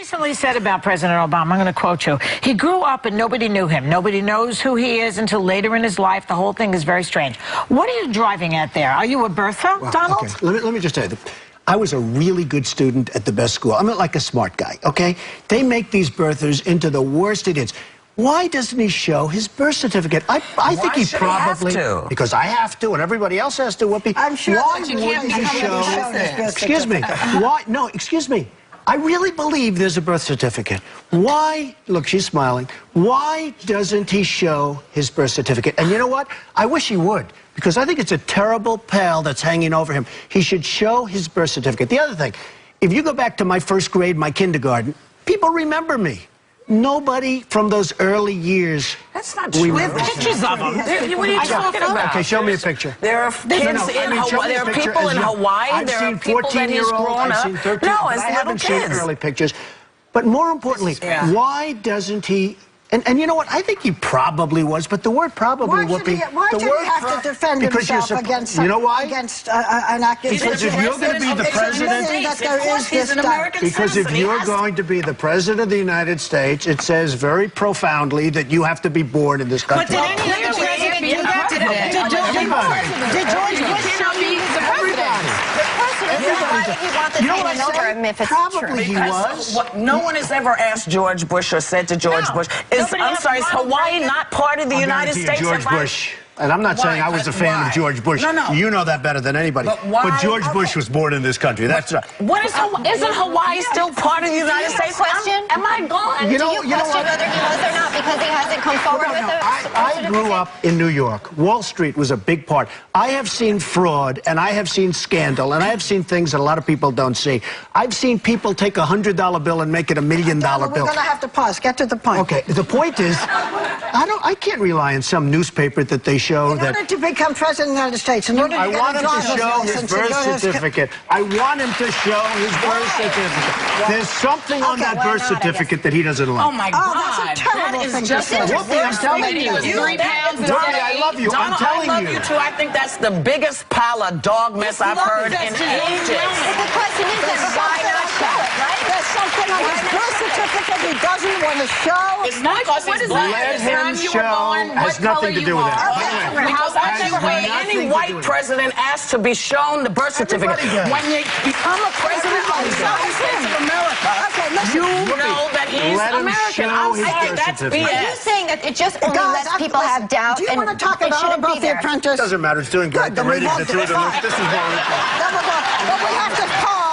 recently said about President Obama, I'm going to quote you, he grew up and nobody knew him. Nobody knows who he is until later in his life. The whole thing is very strange. What are you driving at there? Are you a birther, well, Donald? Okay. Let me just tell you, I was a really good student at the best school. I'm like a smart guy, okay? They make these birthers into the worst idiots. Why doesn't he show his birth certificate? I think he probably... He have to? Because I have to, and everybody else has to. Whoopi. I'm sure Why that you wouldn't he show... Excuse me. Why? No, excuse me. I really believe there's a birth certificate. Why... Look, she's smiling. Why doesn't he show his birth certificate? And you know what? I wish he would, because I think it's a terrible pall that's hanging over him. He should show his birth certificate. The other thing, if you go back to my first grade, my kindergarten, people remember me. Nobody from those early years. That's not true. We have pictures of them. What are you talking about? Okay, show me a picture. There are kids in Hawaii. There are people in Hawaii. There are people that he's grown up. No, it's I haven't little seen kids. early pictures. But more importantly, why doesn't he... And you know what? I think he probably was, but the word probably would be... Why should he have to defend himself against... You know why? Against an accusation. Because if you're going to be the president... Because if you're going to be the president of the United States, it says very profoundly that you have to be born in this country. But did any other president do that today? Did George Bush show you the president? You know what I said? Probably he was. No one has ever asked George Bush or said to George Bush, I'm sorry, is Hawaii not part of the United States? George Bush. And I'm not saying I was a fan of George Bush. No. You know that better than anybody. But George Bush was born in this country. That's right. Isn't Hawaii still part of the United States? Am I gone? Do you question whether he was or not because he hasn't come forward with it? I grew up in New York. Wall Street was a big part. I have seen fraud, and I have seen scandal, and I have seen things that a lot of people don't see. I've seen people take a $100 bill and make it $1 million bill. We're going to have to pause. Get to the point. Okay, the point is, I can't rely on some newspaper that they show that... In order to become president of the United States, in order to I want him to show his birth certificate. I want him to show his birth certificate. There's something on that birth certificate that he doesn't like. Oh, my God. That's a terrible thing to say. Whoopi, I'm telling you. Whoopi, I love you. I'm telling you. I love you, too. I think that's the biggest pile of dog mess I've heard in ages. The question is, why not show it, right? There's something on his birth certificate he doesn't want to show. It's not because he's black. Let him show. Has nothing to do with that. Because I think when any white president asks to be shown the birth certificate, when you become a president of the United States of America, you know that he's American. I'm saying that's BS. Are you saying that it just only lets people have doubt? Do you want to talk about The Apprentice? It doesn't matter. It's doing great. The ratings are through the roof. This is more interesting. But we have to pause.